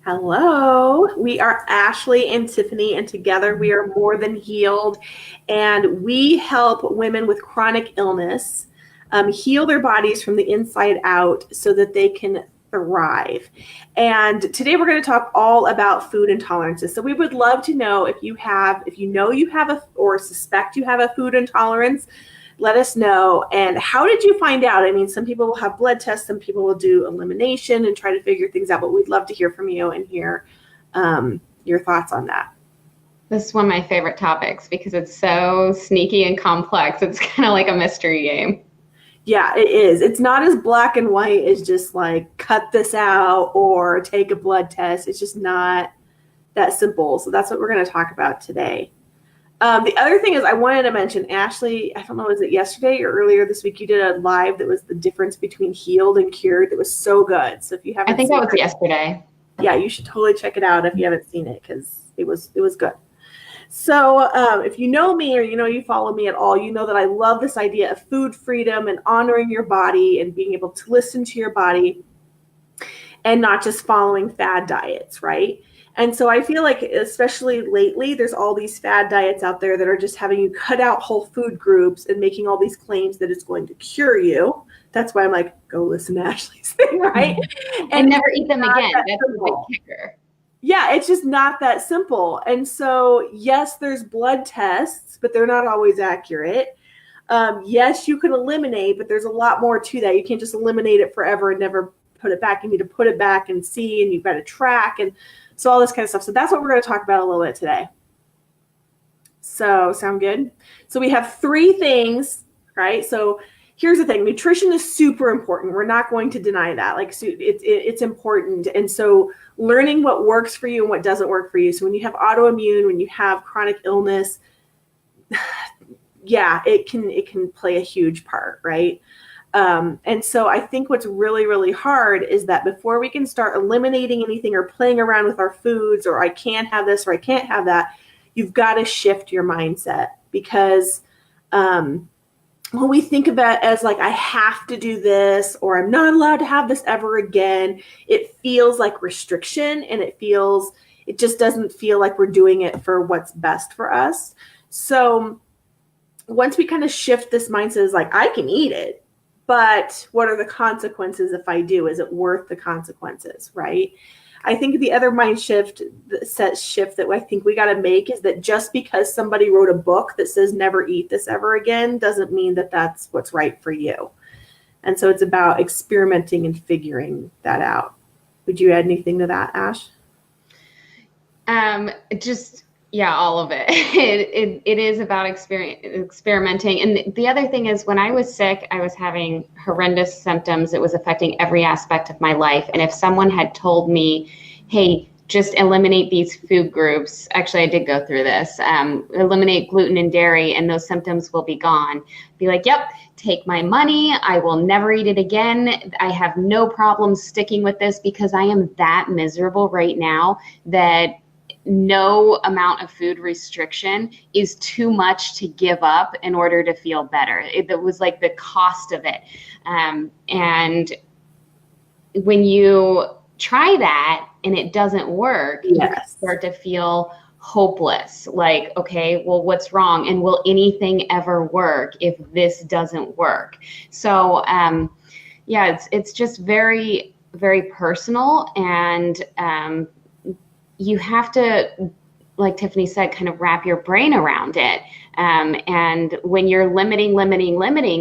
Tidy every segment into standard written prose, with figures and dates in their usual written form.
Hello, we are Ashley and Tiffany, and together we are More Than Healed, and we help women with chronic illness heal their bodies from the inside out so that they can thrive. And today we're going to talk all about food intolerances. So we would love to know if you know you have or suspect you have a food intolerance. Let us know. And how did you find out? I mean, some people will have blood tests, some people will do elimination and try to figure things out, but we'd love to hear from you and hear your thoughts on that. This is one of my favorite topics because it's so sneaky and complex. It's kind of like a mystery game. Yeah, it is. It's not as black and white as just like cut this out or take a blood test. It's just not that simple. So that's what we're going to talk about today. The other thing is I wanted to mention, Ashley, I don't know, was it yesterday or earlier this week, you did a live that was the difference between healed and cured. That was so good. So if you haven't I think that was yesterday. Yeah, you should totally check it out if you haven't seen it because it was good. So if you know me or you follow me at all, you know that I love this idea of food freedom and honoring your body and being able to listen to your body and not just following fad diets, right? And so I feel like, especially lately, there's all these fad diets out there that are just having you cut out whole food groups and making all these claims that it's going to cure you. That's why I'm like, go listen to Ashley's thing, right? And never eat them again. That's a big kicker. Yeah, it's just not that simple. And so, yes, there's blood tests, but they're not always accurate. Yes, you can eliminate, but there's a lot more to that. You can't just eliminate it forever and never put it back. You need to put it back and see, and you've got to track, and so all this kind of stuff. So that's what we're going to talk about a little bit today. So sound good? So we have 3 things, right? So here's the thing. Nutrition is super important. We're not going to deny that. Like it's important. And so learning what works for you and what doesn't work for you. So when you have autoimmune, when you have chronic illness, yeah, it can play a huge part, right? And so I think what's really, really hard is that before we can start eliminating anything or playing around with our foods, or I can't have this or I can't have that, you've got to shift your mindset, because when we think of it as like, I have to do this, or I'm not allowed to have this ever again, it feels like restriction, and it just doesn't feel like we're doing it for what's best for us. So once we kind of shift this mindset, is like, I can eat it, but what are the consequences if I do? Is it worth the consequences, right? I think the other mind shift that I think we got to make is that just because somebody wrote a book that says never eat this ever again doesn't mean that that's what's right for you. And so it's about experimenting and figuring that out. Would you add anything to that, Ash? Yeah, all of it. It is about experimenting. And the other thing is, when I was sick, I was having horrendous symptoms. It was affecting every aspect of my life. And if someone had told me, hey, just eliminate these food groups, actually, I did go through this, eliminate gluten and dairy, and those symptoms will be gone. Be like, yep, take my money. I will never eat it again. I have no problem sticking with this because I am that miserable right now that no amount of food restriction is too much to give up in order to feel better. It was like the cost of it. And when you try that and it doesn't work, yes, you start to feel hopeless. Like, okay, well, what's wrong? And will anything ever work if this doesn't work? So, yeah, it's just very, very personal. And, you have to, like Tiffany said, kind of wrap your brain around it. And when you're limiting,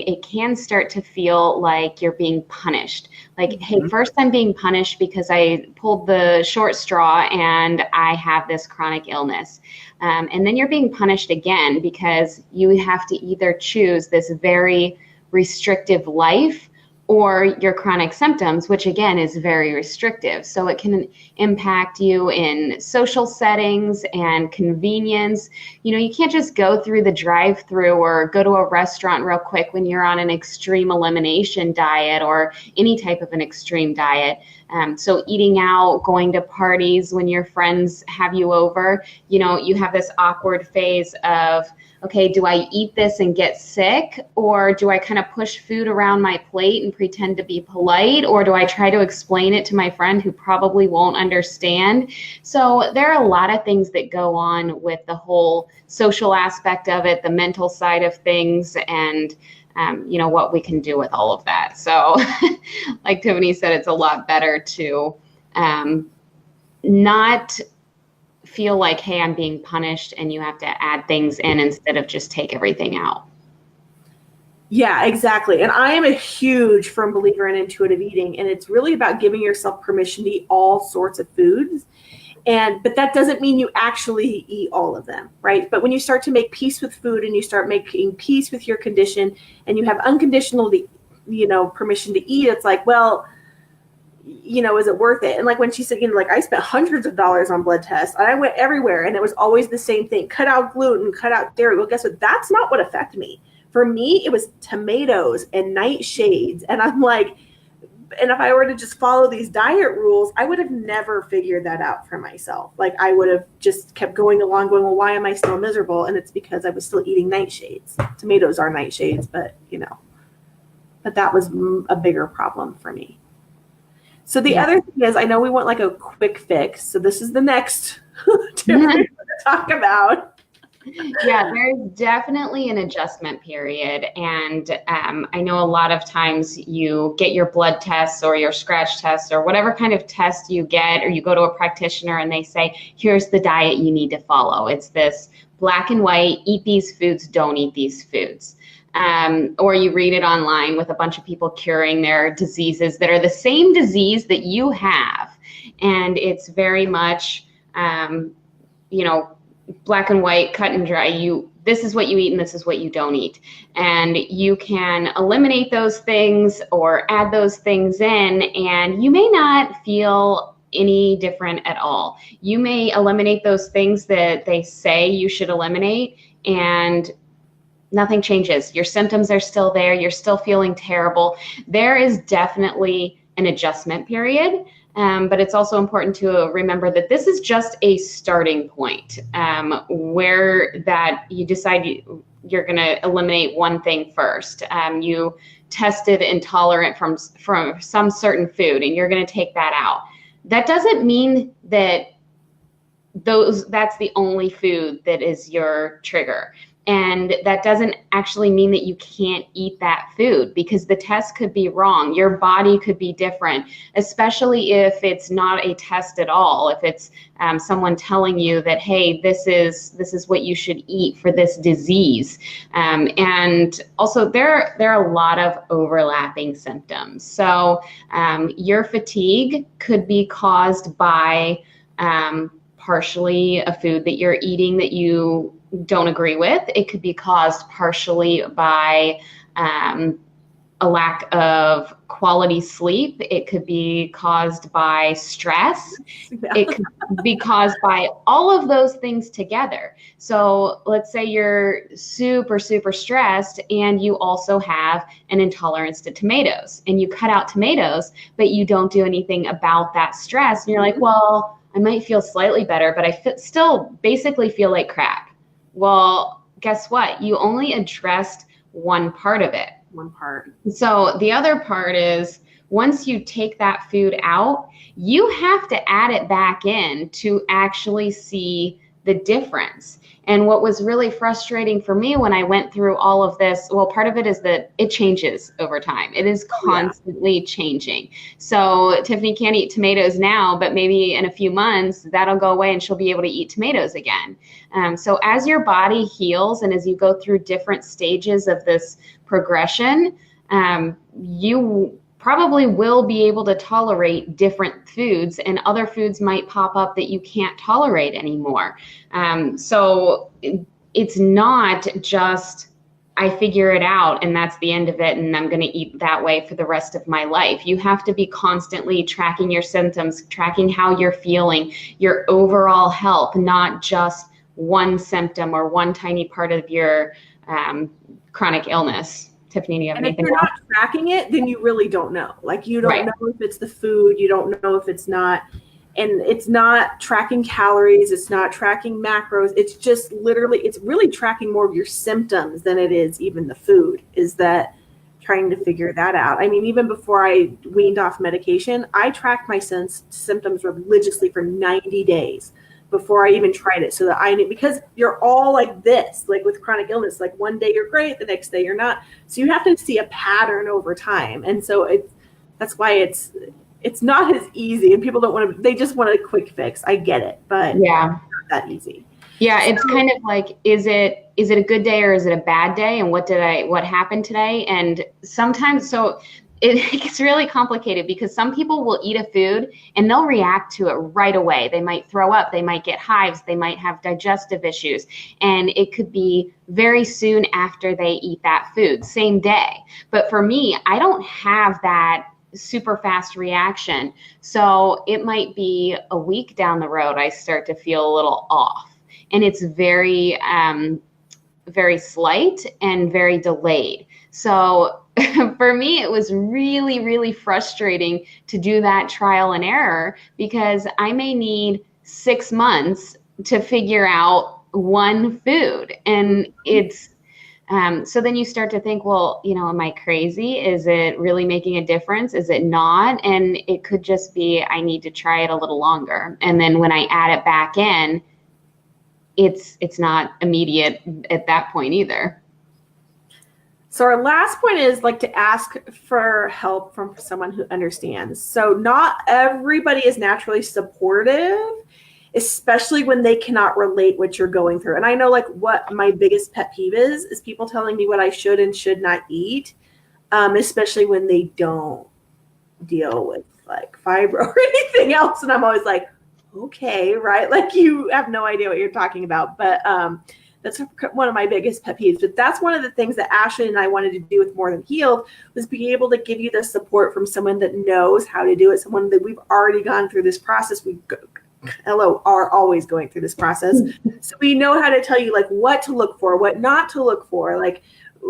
it can start to feel like you're being punished. Like, hey, first I'm being punished because I pulled the short straw and I have this chronic illness. And then you're being punished again because you have to either choose this very restrictive life or your chronic symptoms, which again is very restrictive. So it can impact you in social settings and convenience. You can't just go through the drive-through or go to a restaurant real quick when you're on an extreme elimination diet or any type of an extreme diet. So eating out, going to parties when your friends have you over, you have this awkward phase of, okay, do I eat this and get sick? Or do I kind of push food around my plate and pretend to be polite? Or do I try to explain it to my friend who probably won't understand? So there are a lot of things that go on with the whole social aspect of it, the mental side of things, and what we can do with all of that. So like Tiffany said, it's a lot better to not feel like, hey, I'm being punished and you have to add things in instead of just take everything out. Yeah, exactly. And I am a huge firm believer in intuitive eating, and it's really about giving yourself permission to eat all sorts of foods. But that doesn't mean you actually eat all of them, right? But when you start to make peace with food and you start making peace with your condition and you have unconditional, permission to eat, it's like, well, is it worth it? And like when she said, like I spent hundreds of dollars on blood tests and I went everywhere and it was always the same thing: cut out gluten, cut out dairy. Well, guess what? That's not what affected me. For me, it was tomatoes and nightshades. And I'm like, and if I were to just follow these diet rules, I would have never figured that out for myself. Like I would have just kept going along going, well, why am I still miserable? And it's because I was still eating nightshades. Tomatoes are nightshades, but that was a bigger problem for me. So the other thing is, I know we want like a quick fix. So this is the next tip we're going to talk about. Yeah, there's definitely an adjustment period. And I know a lot of times you get your blood tests or your scratch tests or whatever kind of test you get, or you go to a practitioner and they say, here's the diet you need to follow. It's this black and white, eat these foods, don't eat these foods. Or you read it online with a bunch of people curing their diseases that are the same disease that you have. And it's very much, black and white, cut and dry. This is what you eat and this is what you don't eat. And you can eliminate those things or add those things in, and you may not feel any different at all. You may eliminate those things that they say you should eliminate, and nothing changes. Your symptoms are still there. You're still feeling terrible. There is definitely an adjustment period. But it's also important to remember that this is just a starting point where that you decide you're going to eliminate one thing first. You tested intolerant from some certain food and you're going to take that out. That doesn't mean that that's the only food that is your trigger. And that doesn't actually mean that you can't eat that food, because the test could be wrong. Your body could be different, especially if it's not a test at all. If it's someone telling you that, hey, this is what you should eat for this disease. And also there are a lot of overlapping symptoms. So your fatigue could be caused by partially a food that you're eating that you don't agree with. It could be caused partially by a lack of quality sleep. It could be caused by stress. It could be caused by all of those things together. So let's say you're super, super stressed and you also have an intolerance to tomatoes, and you cut out tomatoes, but you don't do anything about that stress. And you're like, well, I might feel slightly better, but I still basically feel like crap. Well, guess what? You only addressed one part of it. One part. So the other part is, once you take that food out, you have to add it back in to actually see the difference. And what was really frustrating for me when I went through all of this, well, part of it is that it changes over time. It is constantly changing. So Tiffany can't eat tomatoes now, but maybe in a few months that'll go away and she'll be able to eat tomatoes again. So as your body heals and as you go through different stages of this progression, you probably will be able to tolerate different foods, and other foods might pop up that you can't tolerate anymore. So it's not just, I figure it out and that's the end of it and I'm going to eat that way for the rest of my life. You have to be constantly tracking your symptoms, tracking how you're feeling, your overall health, not just one symptom or one tiny part of your chronic illness. Tiffany, do you have anything else? If you're not tracking it, then you really don't know. Like, you don't know if it's the food, you don't know if it's not. And it's not tracking calories, it's not tracking macros, it's just literally, it's really tracking more of your symptoms than it is even the food, is that trying to figure that out. I mean, even before I weaned off medication, I tracked my symptoms religiously for 90 days before I even tried it, so that I knew, because you're all like this, like with chronic illness, like one day you're great, the next day you're not. So you have to see a pattern over time. And so that's why it's not as easy, and people don't want to, they just want a quick fix. I get it, but Yeah. it's not that easy. Yeah, So, it's kind of like, is it a good day or is it a bad day? And what happened today? And sometimes, so it gets really complicated because some people will eat a food and they'll react to it right away. They might throw up, they might get hives, they might have digestive issues. And it could be very soon after they eat that food, same day. But for me, I don't have that super fast reaction. So it might be a week down the road, I start to feel a little off. And it's very, very slight and very delayed. So for me, it was really, really frustrating to do that trial and error, because I may need 6 months to figure out one food. And it's, so then you start to think, well, am I crazy? Is it really making a difference? Is it not? And it could just be, I need to try it a little longer. And then when I add it back in, it's not immediate at that point either. So our last point is like to ask for help from someone who understands. So not everybody is naturally supportive, especially when they cannot relate what you're going through. And I know, like, what my biggest pet peeve is people telling me what I should and should not eat, especially when they don't deal with like fibro or anything else. And I'm always like, okay, right? Like, you have no idea what you're talking about. But that's one of my biggest pet peeves. But that's one of the things that Ashley and I wanted to do with More Than Healed, was be able to give you the support from someone that knows how to do it, someone that we've already gone through this process. We are always going through this process. So we know how to tell you like what to look for, what not to look for, like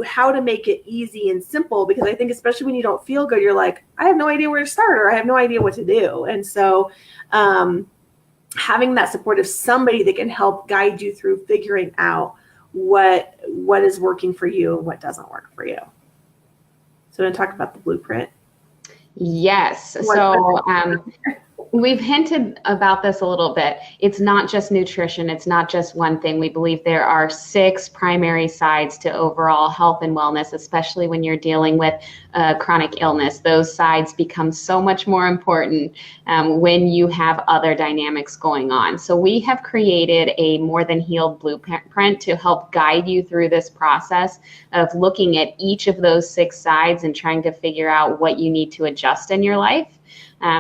how to make it easy and simple. Because I think especially when you don't feel good, you're like, I have no idea where to start, or I have no idea what to do. And so having that support of somebody that can help guide you through figuring out what is working for you and what doesn't work for you. So I'm going to talk about the blueprint. Yes. So we've hinted about this a little bit. It's not just nutrition. It's not just one thing. We believe there are 6 primary sides to overall health and wellness, especially when you're dealing with chronic illness. Those sides become so much more important when you have other dynamics going on. So we have created a More Than Healed blueprint to help guide you through this process of looking at each of those 6 sides and trying to figure out what you need to adjust in your life.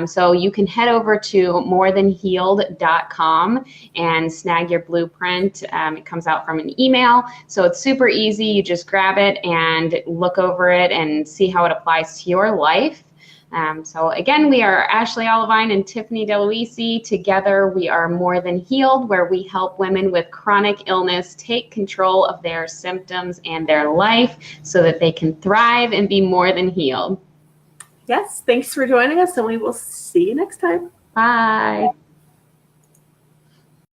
So you can head over to morethanhealed.com and snag your blueprint. It comes out from an email. So it's super easy. You just grab it and look over it and see how it applies to your life. So again, we are Ashley Olivine and Tiffany DeLuisi. Together, we are More Than Healed, where we help women with chronic illness take control of their symptoms and their life so that they can thrive and be more than healed. Yes, thanks for joining us, and we will see you next time. Bye.